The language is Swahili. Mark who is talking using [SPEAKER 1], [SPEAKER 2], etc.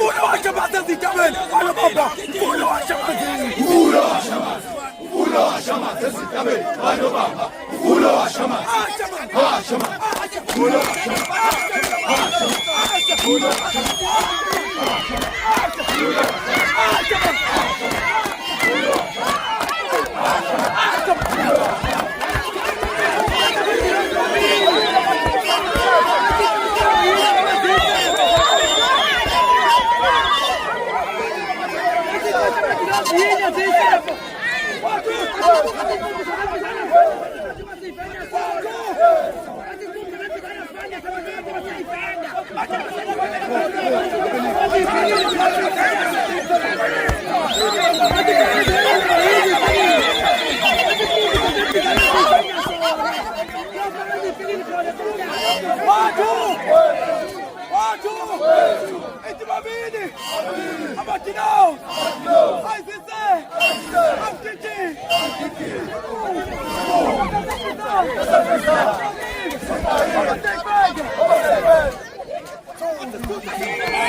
[SPEAKER 1] Uno wa Chamazi jamani, wala baba. Uno wa Chamazi. Uno wa Chamazi. Uno wa Chamazi jamani, wala baba. Uno wa Chamazi. Uno wa Chamazi. Uno wa Chamazi. Uno wa
[SPEAKER 2] Take